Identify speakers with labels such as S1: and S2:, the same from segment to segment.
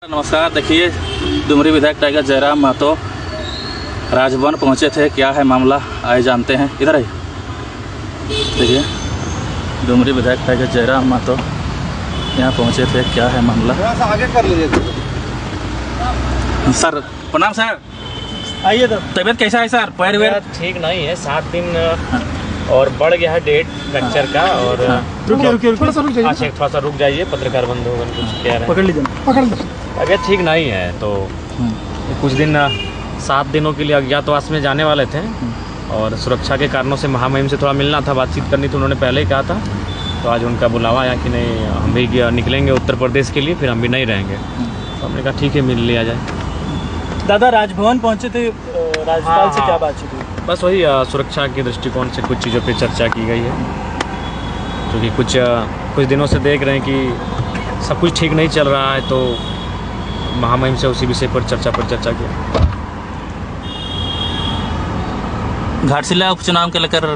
S1: नमस्कार। देखिए, डुमरी विधायक टाइगर जयराम महतो राजभवन पहुंचे थे। क्या है मामला, आए जानते हैं। इधर आइए। देखिए, डुमरी विधायक टाइगर जयराम महतो यहाँ पहुंचे थे। क्या है मामला,
S2: आगे कर लीजिए
S1: सर। प्रणाम सर।
S2: आइए। तो
S1: तबीयत कैसा है सर? पैर वैर
S3: ठीक नहीं है, 7 दिन और बढ़ गया है डेट फ्रैक्चर का। और
S2: रुकिए थोड़ा सा रुक जाइए।
S3: अच्छा, थोड़ा सा रुक जाइए, पत्रकार बंधु कुछ कह रहे हैं।
S2: पकड़ लीजिए, पकड़ लीजिए।
S3: तबीयत ठीक नहीं है तो कुछ दिन 7 दिनों के लिए अज्ञातवास में जाने वाले थे और सुरक्षा के कारणों से महामहिम से थोड़ा मिलना था, बातचीत करनी थी। उन्होंने पहले ही कहा था, तो आज उनका बुलावा आया कि नहीं हम भी निकलेंगे उत्तर प्रदेश के लिए, फिर हम भी नहीं रहेंगे। तो हमने कहा ठीक है, मिल लिया जाए।
S2: दादा राजभवन पहुंचे थे, राज्यपाल से क्या बातचीत हुई?
S3: बस वही सुरक्षा के दृष्टिकोण से कुछ चीज़ों पे चर्चा की गई है, क्योंकि कुछ दिनों से देख रहे हैं कि सब कुछ ठीक नहीं चल रहा है, तो महामहिम से उसी विषय पर चर्चा किया।
S1: घाटशिला उपचुनाव के लेकर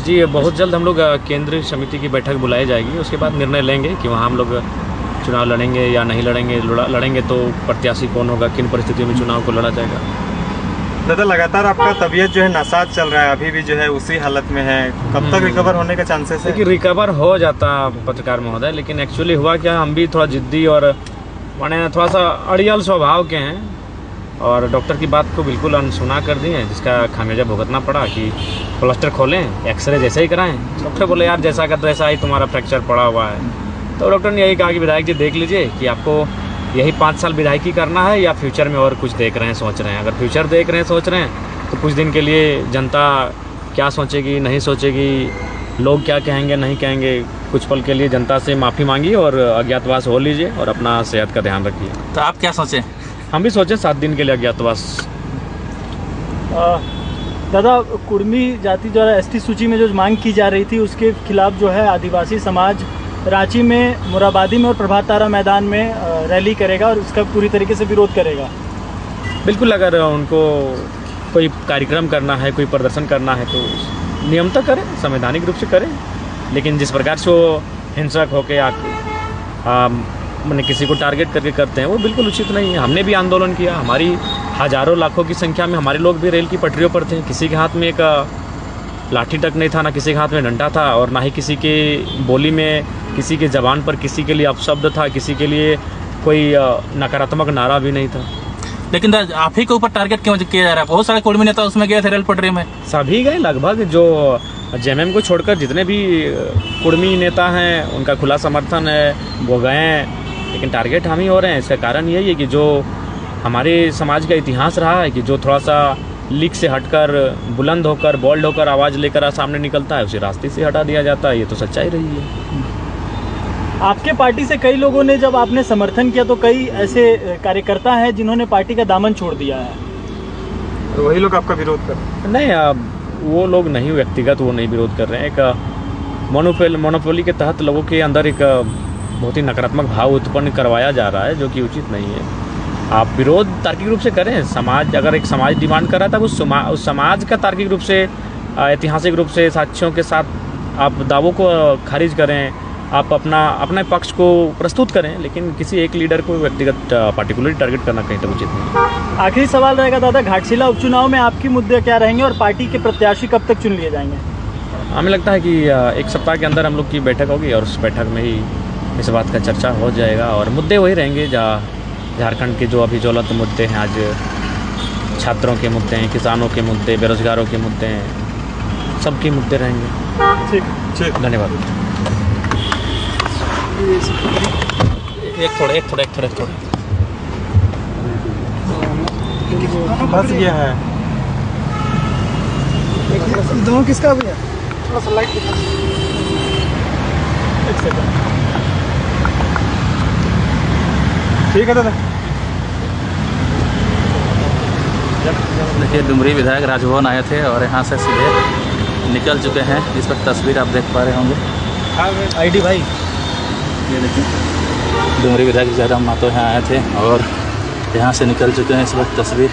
S3: जी बहुत जल्द हम लोग केंद्रीय समिति की बैठक बुलाई जाएगी, उसके बाद निर्णय लेंगे कि वहाँ हम लोग चुनाव लड़ेंगे या नहीं लड़ेंगे। लड़ेंगे तो प्रत्याशी कौन होगा, किन परिस्थितियों में चुनाव को लड़ा जाएगा।
S4: दादा लगातार आपका तबीयत जो है नासाज चल रहा है, अभी भी जो है उसी हालत में है, कब तक रिकवर होने का चांसेस है?
S3: देखिए, रिकवर हो जाता पत्रकार महोदय, लेकिन एक्चुअली हुआ क्या, हम भी थोड़ा जिद्दी और माने थोड़ा सा अड़ियल स्वभाव के हैं और डॉक्टर की बात को बिल्कुल अनसुना कर दी है, जिसका खामियाजा भुगतना पड़ा कि प्लास्टर खोलें, एक्सरे जैसे ही कराएं। डॉक्टर बोले यार जैसा का तो ऐसा ही तुम्हारा फ्रैक्चर पड़ा हुआ है। तो डॉक्टर ने यही कहा कि विधायक जी देख लीजिए कि आपको यही 5 साल विधायकी करना है या फ्यूचर में और कुछ देख रहे हैं, सोच रहे हैं। अगर फ्यूचर देख रहे हैं, सोच रहे हैं, तो कुछ दिन के लिए जनता क्या सोचेगी नहीं सोचेगी, लोग क्या कहेंगे नहीं कहेंगे, कुछ पल के लिए जनता से माफ़ी मांगी और अज्ञातवास हो लीजिए और अपना सेहत का ध्यान रखिए।
S1: तो आप क्या सोचें?
S3: हम भी सोचें 7 दिन के लिए अज्ञातवास।
S2: दादा, कुर्मी जाति द्वारा एसटी सूची में जो मांग की जा रही थी, उसके खिलाफ जो है आदिवासी समाज रांची में, मोराबादी में और प्रभात तारा मैदान में रैली करेगा और उसका पूरी तरीके से विरोध करेगा।
S3: बिल्कुल, अगर उनको कोई कार्यक्रम करना है, कोई प्रदर्शन करना है तो नियमतः करें, संवैधानिक रूप से करें, लेकिन जिस प्रकार से वो हिंसक होकर मैंने किसी को टारगेट करके करते हैं वो बिल्कुल उचित नहीं है। हमने भी आंदोलन किया, हमारी हज़ारों लाखों की संख्या में हमारे लोग भी रेल की पटरियों पर थे। किसी के हाथ में एक लाठी तक नहीं था, ना किसी के हाथ में डंडा था और ना ही किसी के बोली में, किसी के ज़बान पर किसी के लिए अपशब्द था, किसी के लिए कोई नकारात्मक नारा भी नहीं था।
S1: लेकिन आप ही के ऊपर टारगेट क्यों किया जा रहा है? बहुत सारे कुर्मी नेता उसमें गए थे रेल पटरी में।
S3: सभी गए लगभग, जो जेएमएम को छोड़कर जितने भी कुर्मी नेता हैं उनका खुला समर्थन है, वो गए हैं। लेकिन टारगेट हम ही हो रहे हैं। इसका कारण यही है कि जो हमारे समाज का इतिहास रहा है कि जो थोड़ा सा लीक से हटकर, बुलंद होकर, बोल्ड होकर आवाज़ लेकर सामने निकलता है, उसी रास्ते से हटा दिया जाता है। ये तो सच्चाई रही है।
S2: आपके पार्टी से कई लोगों ने, जब आपने समर्थन किया तो कई ऐसे कार्यकर्ता हैं जिन्होंने पार्टी का दामन छोड़ दिया है,
S4: और वही लोग आपका विरोध कर रहे हैं?
S3: नहीं, वो लोग नहीं, व्यक्तिगत वो नहीं विरोध कर रहे हैं। एक मोनोपोली के तहत लोगों के अंदर एक बहुत ही नकारात्मक भाव उत्पन्न करवाया जा रहा है, जो कि उचित नहीं है। आप विरोध तार्किक रूप से करें। समाज, अगर एक समाज डिमांड कर रहा था, उस समाज का तार्किक रूप से, ऐतिहासिक रूप से साक्ष्यों के साथ आप दावों को खारिज करें, आप अपने पक्ष को प्रस्तुत करें, लेकिन किसी एक लीडर को व्यक्तिगत पार्टिकुलरली टारगेट करना कहीं तक उचित नहीं।
S2: आखिरी सवाल रहेगा दादा, घाटशिला उपचुनाव में आपकी मुद्दे क्या रहेंगे और पार्टी के प्रत्याशी कब तक चुन लिए जाएंगे?
S3: हमें लगता है कि 1 सप्ताह के अंदर हम लोग की बैठक होगी और उस बैठक में ही इस बात का चर्चा हो जाएगा और मुद्दे वही रहेंगे। झारखंड के जो अभी ज्वलंत मुद्दे हैं, आज छात्रों के मुद्दे हैं, किसानों के मुद्दे, बेरोजगारों के मुद्दे हैं, सबके मुद्दे रहेंगे।
S4: ठीक,
S3: धन्यवाद।
S1: एक थोड़ा
S4: बस ये है।
S2: दोनों किसका भैया? थोड़ा सा लाइट दिखा। एक सेकंड।
S4: ठीक है दादा।
S1: देखिए, डुमरी विधायक राजभवन आए थे और यहाँ से सीधे निकल चुके हैं। इस वक्त तस्वीर आप देख पा रहे होंगे।
S2: आईडी भाई,
S1: ये देखिए, डुमरी विधायक जयराम महतो यहाँ आए थे और यहाँ से निकल चुके हैं। इस वक्त तस्वीर